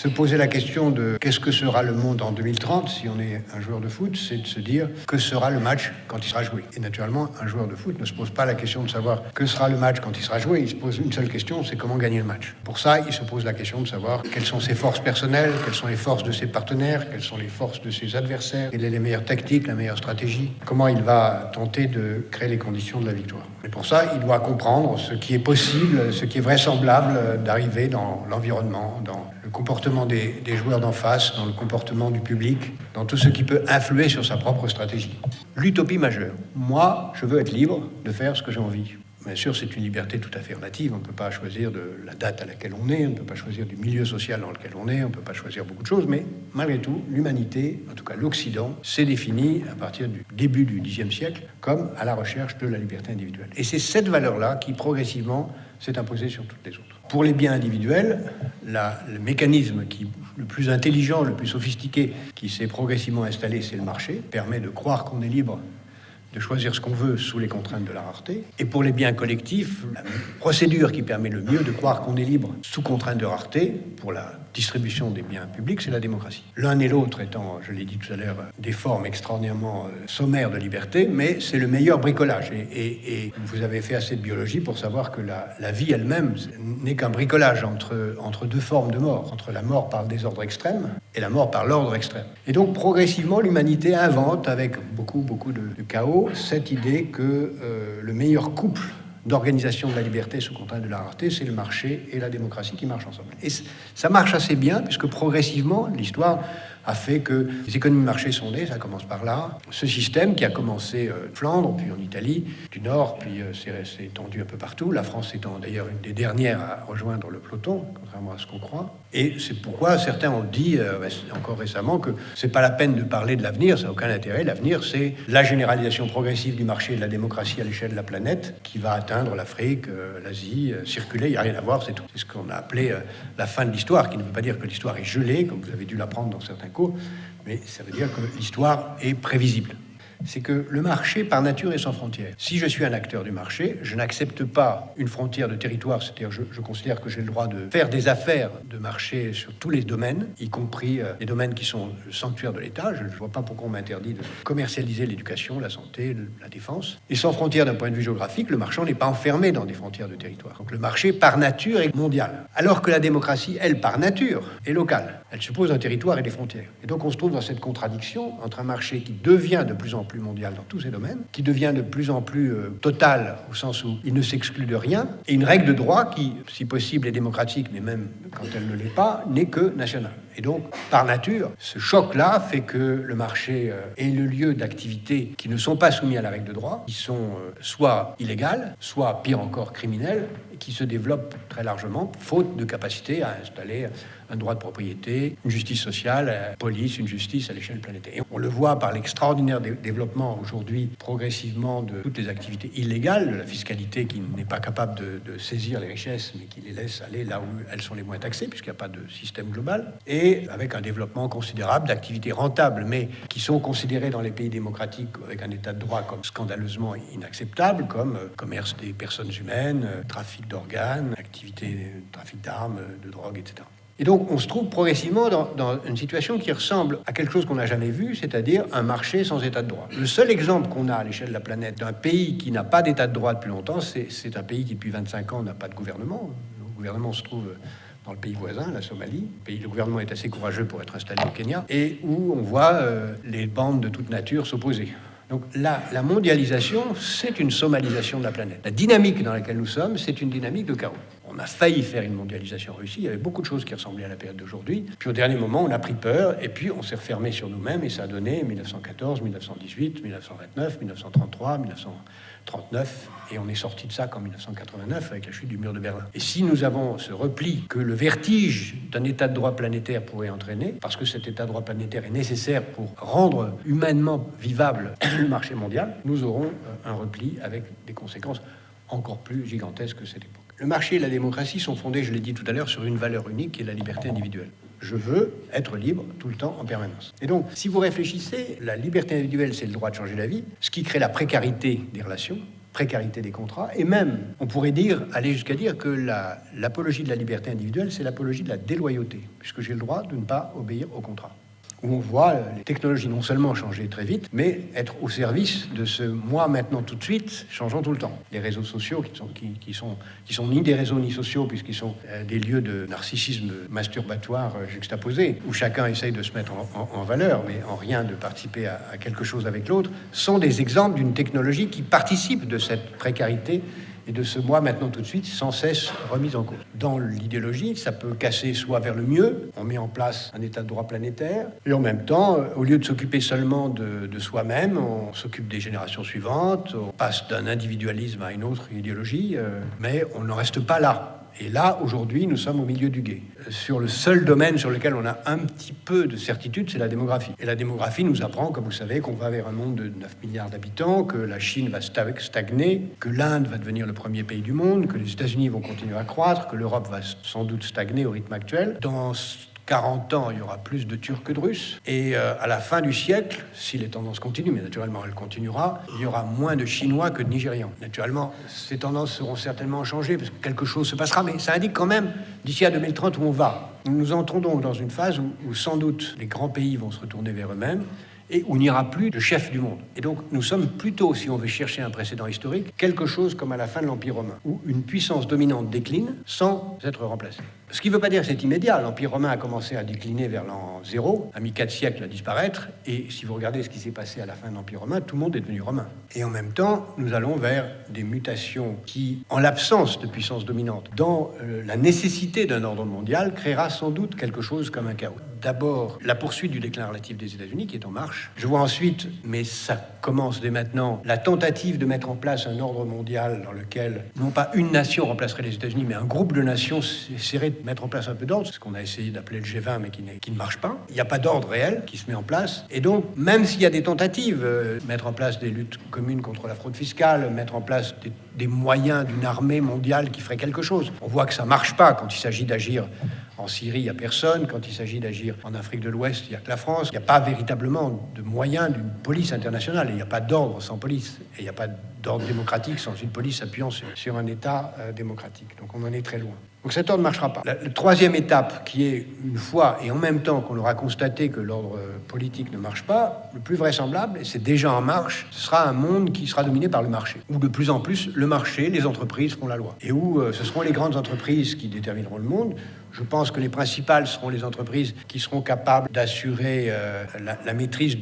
Se poser la question de qu'est-ce que sera le monde en 2030 si on est un joueur de foot, c'est de se dire que sera le match quand il sera joué. Et naturellement, un joueur de foot ne se pose pas la question de savoir que sera le match quand il sera joué. Il se pose une seule question, c'est comment gagner le match. Pour ça, il se pose la question de savoir quelles sont ses forces personnelles, quelles sont les forces de ses partenaires, quelles sont les forces de ses adversaires, quelles sont les meilleures tactiques, la meilleure stratégie, comment il va tenter de créer les conditions de la victoire. Et pour ça, il doit comprendre ce qui est possible, ce qui est vraisemblable d'arriver dans l'environnement, dans le comportement des joueurs d'en face, dans le comportement du public, dans tout ce qui peut influer sur sa propre stratégie. L'utopie majeure. Moi, je veux être libre de faire ce que j'ai envie. Bien sûr, c'est une liberté tout à fait relative. On ne peut pas choisir de la date à laquelle on est, on ne peut pas choisir du milieu social dans lequel on est, on ne peut pas choisir beaucoup de choses, mais malgré tout, l'humanité, en tout cas l'Occident, s'est définie à partir du début du Xe siècle comme à la recherche de la liberté individuelle. Et c'est cette valeur-là qui, progressivement, s'est imposée sur toutes les autres. Pour les biens individuels, le mécanisme le plus intelligent, le plus sophistiqué, qui s'est progressivement installé, c'est le marché, permet de croire qu'on est libre de choisir ce qu'on veut sous les contraintes de la rareté. Et pour les biens collectifs, la procédure qui permet le mieux de croire qu'on est libre sous contraintes de rareté, pour la distribution des biens publics, c'est la démocratie. L'un et l'autre étant, je l'ai dit tout à l'heure, des formes extraordinairement sommaires de liberté, mais c'est le meilleur bricolage. Et vous avez fait assez de biologie pour savoir que la vie elle-même n'est qu'un bricolage entre deux formes de mort, entre la mort par le désordre extrême et la mort par l'ordre extrême. Et donc, progressivement, l'humanité invente, avec beaucoup de chaos, cette idée que le meilleur couple d'organisation de la liberté sous contrainte de la rareté, c'est le marché et la démocratie qui marchent ensemble. Et ça marche assez bien, puisque progressivement, l'histoire a fait que les économies de marché sont nées, ça commence par là. Ce système qui a commencé en Flandre, puis en Italie du Nord, puis s'est étendu un peu partout. La France étant d'ailleurs une des dernières à rejoindre le peloton, contrairement à ce qu'on croit. Et c'est pourquoi certains ont dit, encore récemment, que c'est pas la peine de parler de l'avenir, ça n'a aucun intérêt. L'avenir, c'est la généralisation progressive du marché et de la démocratie à l'échelle de la planète, qui va atteindre l'Afrique, l'Asie, circuler, il n'y a rien à voir, c'est tout. C'est ce qu'on a appelé la fin de l'histoire, qui ne veut pas dire que l'histoire est gelée, comme vous avez dû l'apprendre dans certains cours, mais ça veut dire que l'histoire est prévisible. C'est que le marché, par nature, est sans frontières. Si je suis un acteur du marché, je n'accepte pas une frontière de territoire, c'est-à-dire je considère que j'ai le droit de faire des affaires de marché sur tous les domaines, y compris les domaines qui sont le sanctuaire de l'État. Je ne vois pas pourquoi on m'interdit de commercialiser l'éducation, la santé, la défense. Et sans frontières d'un point de vue géographique, le marchand n'est pas enfermé dans des frontières de territoire. Donc le marché, par nature, est mondial. Alors que la démocratie, elle, par nature, est locale. Elle suppose un territoire et des frontières. Et donc on se trouve dans cette contradiction entre un marché qui devient de plus en plus mondial dans tous ces domaines, qui devient de plus en plus total, au sens où il ne s'exclut de rien, et une règle de droit qui, si possible, est démocratique, mais même quand elle ne l'est pas, n'est que nationale. Et donc, par nature, ce choc-là fait que le marché est le lieu d'activités qui ne sont pas soumis à la règle de droit, qui sont soit illégales, soit, pire encore, criminelles, et qui se développent très largement, faute de capacité à installer un droit de propriété, une justice sociale, une police, une justice à l'échelle planétaire. Et on le voit par l'extraordinaire développement aujourd'hui, progressivement, de toutes les activités illégales, de la fiscalité qui n'est pas capable de saisir les richesses, mais qui les laisse aller là où elles sont les moins taxées, puisqu'il n'y a pas de système global, et avec un développement considérable d'activités rentables, mais qui sont considérées dans les pays démocratiques avec un état de droit comme scandaleusement inacceptable, comme commerce des personnes humaines, trafic d'organes, activités, trafic d'armes, de drogue, etc. Et donc, on se trouve progressivement dans une situation qui ressemble à quelque chose qu'on n'a jamais vu, c'est-à-dire un marché sans état de droit. Le seul exemple qu'on a à l'échelle de la planète d'un pays qui n'a pas d'état de droit depuis longtemps, c'est un pays qui, depuis 25 ans, n'a pas de gouvernement. Le gouvernement se trouve dans le pays voisin, la Somalie. Le gouvernement est assez courageux pour être installé au Kenya, et où on voit les bandes de toute nature s'opposer. Donc la mondialisation, c'est une somalisation de la planète. La dynamique dans laquelle nous sommes, c'est une dynamique de chaos. On a failli faire une mondialisation réussie, il y avait beaucoup de choses qui ressemblaient à la période d'aujourd'hui. Puis au dernier moment, on a pris peur, et puis on s'est refermé sur nous-mêmes, et ça a donné 1914, 1918, 1929, 1933, 1939, et on est sorti de ça qu'en 1989 avec la chute du mur de Berlin. Et si nous avons ce repli que le vertige d'un état de droit planétaire pourrait entraîner, parce que cet état de droit planétaire est nécessaire pour rendre humainement vivable le marché mondial, nous aurons un repli avec des conséquences encore plus gigantesques que cette époque. Le marché et la démocratie sont fondés, je l'ai dit tout à l'heure, sur une valeur unique qui est la liberté individuelle. Je veux être libre tout le temps, en permanence. Et donc, si vous réfléchissez, la liberté individuelle, c'est le droit de changer la vie, ce qui crée la précarité des relations, précarité des contrats, et même, on pourrait aller jusqu'à dire que l'apologie de la liberté individuelle, c'est l'apologie de la déloyauté, puisque j'ai le droit de ne pas obéir au contrat. Où on voit les technologies non seulement changer très vite, mais être au service de ce moi maintenant tout de suite, changeant tout le temps. Les réseaux sociaux qui sont ni des réseaux ni sociaux, puisqu'ils sont des lieux de narcissisme masturbatoire juxtaposés, où chacun essaye de se mettre en valeur, mais en rien de participer à quelque chose avec l'autre, sont des exemples d'une technologie qui participe de cette précarité et de ce moi maintenant tout de suite sans cesse remis en cause. Dans l'idéologie, ça peut casser soit vers le mieux, on met en place un état de droit planétaire, et en même temps, au lieu de s'occuper seulement de soi-même, on s'occupe des générations suivantes, on passe d'un individualisme à une autre idéologie, mais on n'en reste pas là. Et là, aujourd'hui, nous sommes au milieu du gué. Sur le seul domaine sur lequel on a un petit peu de certitude, c'est la démographie. Et la démographie nous apprend, comme vous savez, qu'on va vers un monde de 9 milliards d'habitants, que la Chine va stagner, que l'Inde va devenir le premier pays du monde, que les États-Unis vont continuer à croître, que l'Europe va sans doute stagner au rythme actuel. Dans 40 ans, il y aura plus de Turcs que de Russes. Et à la fin du siècle, si les tendances continuent, mais naturellement elle continuera, il y aura moins de Chinois que de Nigérians. Naturellement, ces tendances seront certainement changées parce que quelque chose se passera, mais ça indique quand même d'ici à 2030 où on va. Nous entrons donc dans une phase où sans doute les grands pays vont se retourner vers eux-mêmes et où il n'y aura plus de chef du monde. Et donc nous sommes plutôt, si on veut chercher un précédent historique, quelque chose comme à la fin de l'Empire romain, où une puissance dominante décline sans être remplacée. Ce qui ne veut pas dire que c'est immédiat. L'Empire romain a commencé à décliner vers l'an 0, a mis 4 siècles à disparaître, et si vous regardez ce qui s'est passé à la fin de l'Empire romain, tout le monde est devenu romain. Et en même temps, nous allons vers des mutations qui, en l'absence de puissance dominante, dans la nécessité d'un ordre mondial, créera sans doute quelque chose comme un chaos. D'abord, la poursuite du déclin relatif des États-Unis qui est en marche. Je vois ensuite, mais ça commence dès maintenant, la tentative de mettre en place un ordre mondial dans lequel non pas une nation remplacerait les États-Unis, mais un groupe de nations essaierait de mettre en place un peu d'ordre, ce qu'on a essayé d'appeler le G20, mais qui ne marche pas. Il n'y a pas d'ordre réel qui se met en place. Et donc, même s'il y a des tentatives, mettre en place des luttes communes contre la fraude fiscale, mettre en place des moyens d'une armée mondiale qui ferait quelque chose, on voit que ça ne marche pas quand il s'agit d'agir en Syrie, il n'y a personne. Quand il s'agit d'agir en Afrique de l'Ouest, il n'y a que la France. Il n'y a pas véritablement de moyens d'une police internationale. Il n'y a pas d'ordre sans police. Et il n'y a pas d'ordre démocratique sans une police appuyant sur un État démocratique. Donc on en est très loin. Donc cet ordre ne marchera pas. La troisième étape, qui est une fois et en même temps qu'on aura constaté que l'ordre politique ne marche pas, le plus vraisemblable, et c'est déjà en marche, ce sera un monde qui sera dominé par le marché. Où de plus en plus, le marché, les entreprises feront la loi. Et où ce seront les grandes entreprises qui détermineront le monde. Je pense que les principales seront les entreprises qui seront capables d'assurer la maîtrise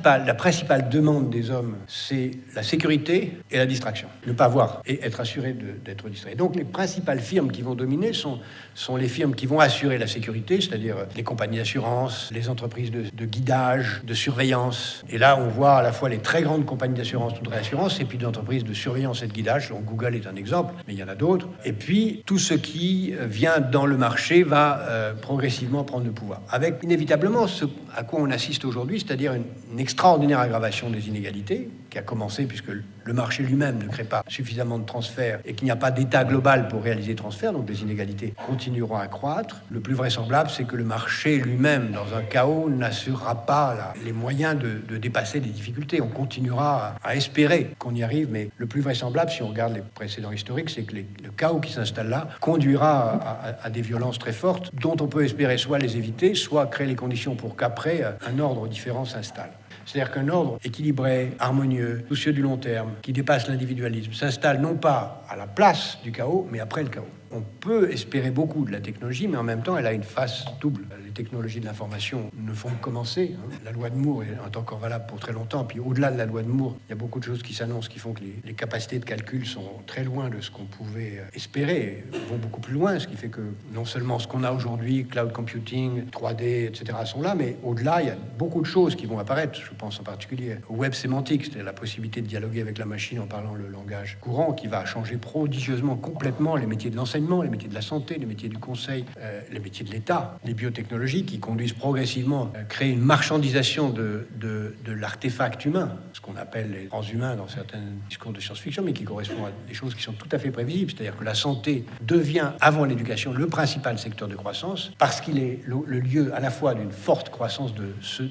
la principale demande des hommes, c'est la sécurité et la distraction. Ne pas voir et être assuré d'être distrait. Donc les principales firmes qui vont dominer sont les firmes qui vont assurer la sécurité, c'est-à-dire les compagnies d'assurance, les entreprises de guidage, de surveillance. Et là, on voit à la fois les très grandes compagnies d'assurance ou de réassurance et puis d'entreprises de surveillance et de guidage. Donc Google est un exemple, mais il y en a d'autres. Et puis tout ce qui vient dans le marché va progressivement prendre le pouvoir. Avec inévitablement ce à quoi on assiste aujourd'hui, c'est-à-dire une extraordinaire aggravation des inégalités, qui a commencé puisque le marché lui-même ne crée pas suffisamment de transferts et qu'il n'y a pas d'état global pour réaliser les transferts, donc les inégalités continueront à croître. Le plus vraisemblable, c'est que le marché lui-même, dans un chaos, n'assurera pas les moyens de dépasser les difficultés. On continuera à espérer qu'on y arrive, mais le plus vraisemblable, si on regarde les précédents historiques, c'est que le chaos qui s'installe là conduira à des violences très fortes, dont on peut espérer soit les éviter, soit créer les conditions pour qu'après, un ordre différent s'installe. C'est-à-dire qu'un ordre équilibré, harmonieux, soucieux du long terme, qui dépasse l'individualisme, s'installe non pas à la place du chaos, mais après le chaos. On peut espérer beaucoup de la technologie, mais en même temps, elle a une face double. Les technologies de l'information ne font que commencer. La loi de Moore est encore valable pour très longtemps. Puis au-delà de la loi de Moore, il y a beaucoup de choses qui s'annoncent, qui font que les capacités de calcul sont très loin de ce qu'on pouvait espérer, vont beaucoup plus loin, ce qui fait que non seulement ce qu'on a aujourd'hui, cloud computing, 3D, etc., sont là, mais au-delà, il y a beaucoup de choses qui vont apparaître. Je pense en particulier au web sémantique, c'est-à-dire la possibilité de dialoguer avec la machine en parlant le langage courant, qui va changer prodigieusement, complètement les métiers de l'enseignement. l'enseignement, les métiers de la santé, les métiers du conseil, les métiers de l'État, les biotechnologies qui conduisent progressivement à créer une marchandisation de l'artefact humain, ce qu'on appelle les transhumains dans certains discours de science-fiction, mais qui correspond à des choses qui sont tout à fait prévisibles. C'est-à-dire que la santé devient, avant l'éducation, le principal secteur de croissance, parce qu'il est le lieu à la fois d'une forte croissance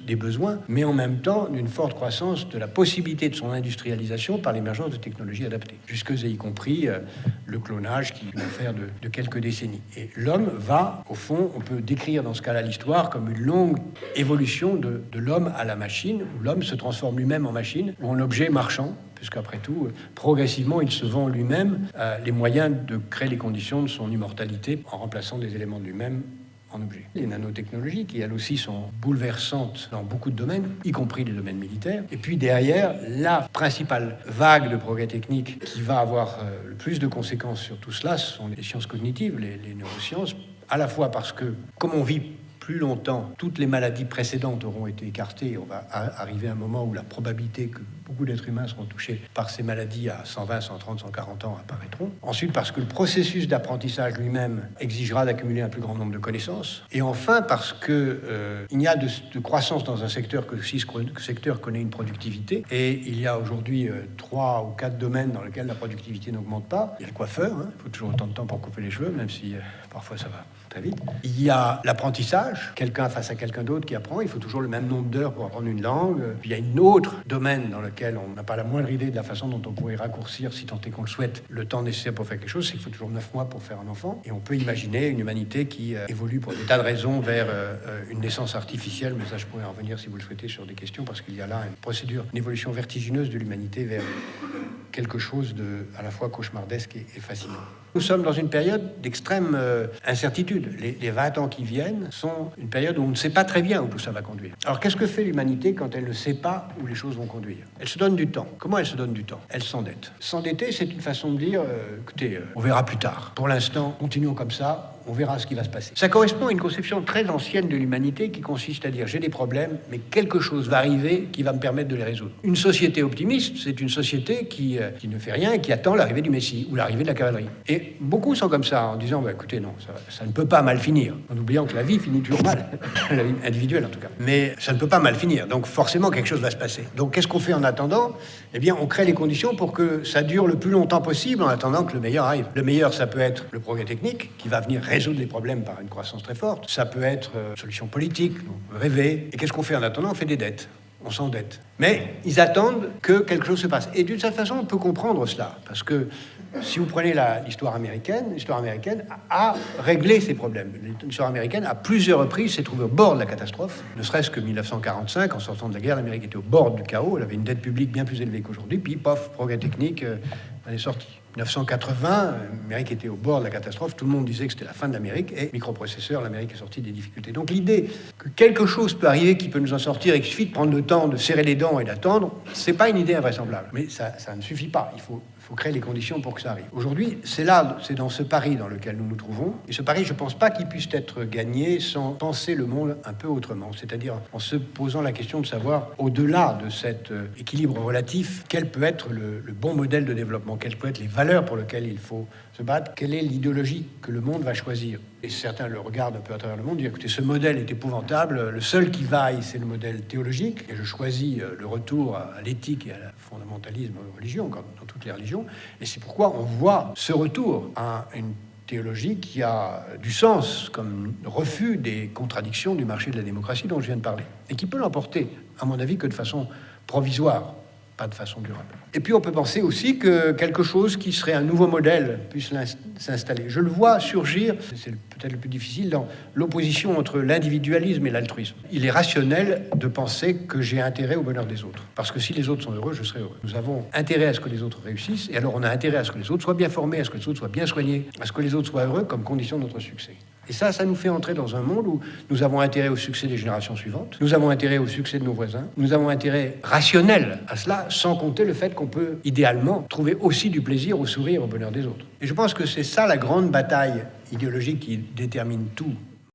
des besoins, mais en même temps d'une forte croissance de la possibilité de son industrialisation par l'émergence de technologies adaptées, jusque et y compris le clonage qui est une affaire de quelques décennies. Et l'homme va, au fond, on peut décrire dans ce cas-là l'histoire comme une longue évolution de l'homme à la machine, où l'homme se transforme lui-même en machine ou en objet marchand, puisqu'après tout, progressivement, il se vend lui-même les moyens de créer les conditions de son immortalité en remplaçant des éléments de lui-même en objet. Les nanotechnologies, qui elles aussi sont bouleversantes dans beaucoup de domaines, y compris les domaines militaires. Et puis derrière, la principale vague de progrès technique qui va avoir le plus de conséquences sur tout cela, ce sont les sciences cognitives, les neurosciences, à la fois parce que, comme on vit plus longtemps, toutes les maladies précédentes auront été écartées. On va arriver à un moment où la probabilité que beaucoup d'êtres humains seront touchés par ces maladies à 120, 130, 140 ans apparaîtront. Ensuite, parce que le processus d'apprentissage lui-même exigera d'accumuler un plus grand nombre de connaissances. Et enfin, parce que il n'y a de croissance dans un secteur que si ce secteur connaît une productivité. Et il y a aujourd'hui 3 ou 4 domaines dans lesquels la productivité n'augmente pas. Il y a le coiffeur, il faut toujours autant de temps pour couper les cheveux, même si parfois ça va très vite. Il y a l'apprentissage, quelqu'un face à quelqu'un d'autre qui apprend, il faut toujours le même nombre d'heures pour apprendre une langue. Puis il y a un autre domaine dans lequel on n'a pas la moindre idée de la façon dont on pourrait raccourcir, si tant est qu'on le souhaite, le temps nécessaire pour faire quelque chose, c'est qu'il faut toujours 9 mois pour faire un enfant. Et on peut imaginer une humanité qui évolue pour des tas de raisons vers une naissance artificielle, mais ça je pourrais en revenir si vous le souhaitez sur des questions, parce qu'il y a là une procédure, une évolution vertigineuse de l'humanité vers quelque chose de à la fois cauchemardesque et fascinant. Nous sommes dans une période d'extrême incertitude. Les 20 ans qui viennent sont une période où on ne sait pas très bien où tout ça va conduire. Alors qu'est-ce que fait l'humanité quand elle ne sait pas où les choses vont conduire? Elle se donne du temps. Comment elle se donne du temps? Elle s'endette. S'endetter, c'est une façon de dire, écoutez, on verra plus tard. Pour l'instant, continuons comme ça. On verra ce qui va se passer. Ça correspond à une conception très ancienne de l'humanité qui consiste à dire j'ai des problèmes, mais quelque chose va arriver qui va me permettre de les résoudre. Une société optimiste, c'est une société qui ne fait rien et qui attend l'arrivée du Messie ou l'arrivée de la cavalerie. Et beaucoup sont comme ça en disant écoutez, non, ça ne peut pas mal finir. En oubliant que la vie finit toujours mal, la vie individuelle en tout cas. Mais ça ne peut pas mal finir, donc forcément quelque chose va se passer. Donc qu'est-ce qu'on fait en attendant? Eh bien, on crée les conditions pour que ça dure le plus longtemps possible en attendant que le meilleur arrive. Le meilleur, ça peut être le progrès technique qui va venir résoudre les problèmes par une croissance très forte. Ça peut être une solution politique, on peut rêver. Et qu'est-ce qu'on fait en attendant? On fait des dettes. On s'endette. Mais ils attendent que quelque chose se passe. Et d'une certaine façon, on peut comprendre cela. Parce que si vous prenez l'histoire américaine a réglé ces problèmes. L'histoire américaine, à plusieurs reprises, s'est trouvée au bord de la catastrophe. Ne serait-ce que 1945, en sortant de la guerre, l'Amérique était au bord du chaos. Elle avait une dette publique bien plus élevée qu'aujourd'hui. Puis, pof, progrès technique, elle est sortie. 1980, l'Amérique était au bord de la catastrophe. Tout le monde disait que c'était la fin de l'Amérique. Et microprocesseurs, l'Amérique est sortie des difficultés. Donc l'idée que quelque chose peut arriver qui peut nous en sortir et qu'il suffit de prendre le temps de serrer les dents et d'attendre, c'est pas une idée invraisemblable. Mais ça ne suffit pas. Il faut créer les conditions pour que ça arrive. Aujourd'hui, c'est dans ce pari dans lequel nous nous trouvons. Et ce pari, je ne pense pas qu'il puisse être gagné sans penser le monde un peu autrement. C'est-à-dire en se posant la question de savoir, au-delà de cet équilibre relatif, quel peut être le bon modèle de développement, quelles peuvent être les valeurs pour lesquelles il faut se battre, quelle est l'idéologie que le monde va choisir. Et certains le regardent un peu à travers le monde, disent écoutez, ce modèle est épouvantable, le seul qui vaille, c'est le modèle théologique, et je choisis le retour à l'éthique et à la fondamentalisme religion, comme dans toutes les religions, et c'est pourquoi on voit ce retour à une théologie qui a du sens comme refus des contradictions du marché de la démocratie dont je viens de parler, et qui peut l'emporter, à mon avis, que de façon provisoire, pas de façon durable. Et puis on peut penser aussi que quelque chose qui serait un nouveau modèle puisse s'installer. Je le vois surgir, c'est peut-être le plus difficile, dans l'opposition entre l'individualisme et l'altruisme. Il est rationnel de penser que j'ai intérêt au bonheur des autres. Parce que si les autres sont heureux, je serai heureux. Nous avons intérêt à ce que les autres réussissent, et alors on a intérêt à ce que les autres soient bien formés, à ce que les autres soient bien soignés, à ce que les autres soient heureux comme condition de notre succès. Et ça nous fait entrer dans un monde où nous avons intérêt au succès des générations suivantes, nous avons intérêt au succès de nos voisins, nous avons intérêt rationnel à cela, sans compter le fait qu'on peut idéalement trouver aussi du plaisir au sourire, au bonheur des autres. Et je pense que c'est ça la grande bataille idéologique qui détermine tout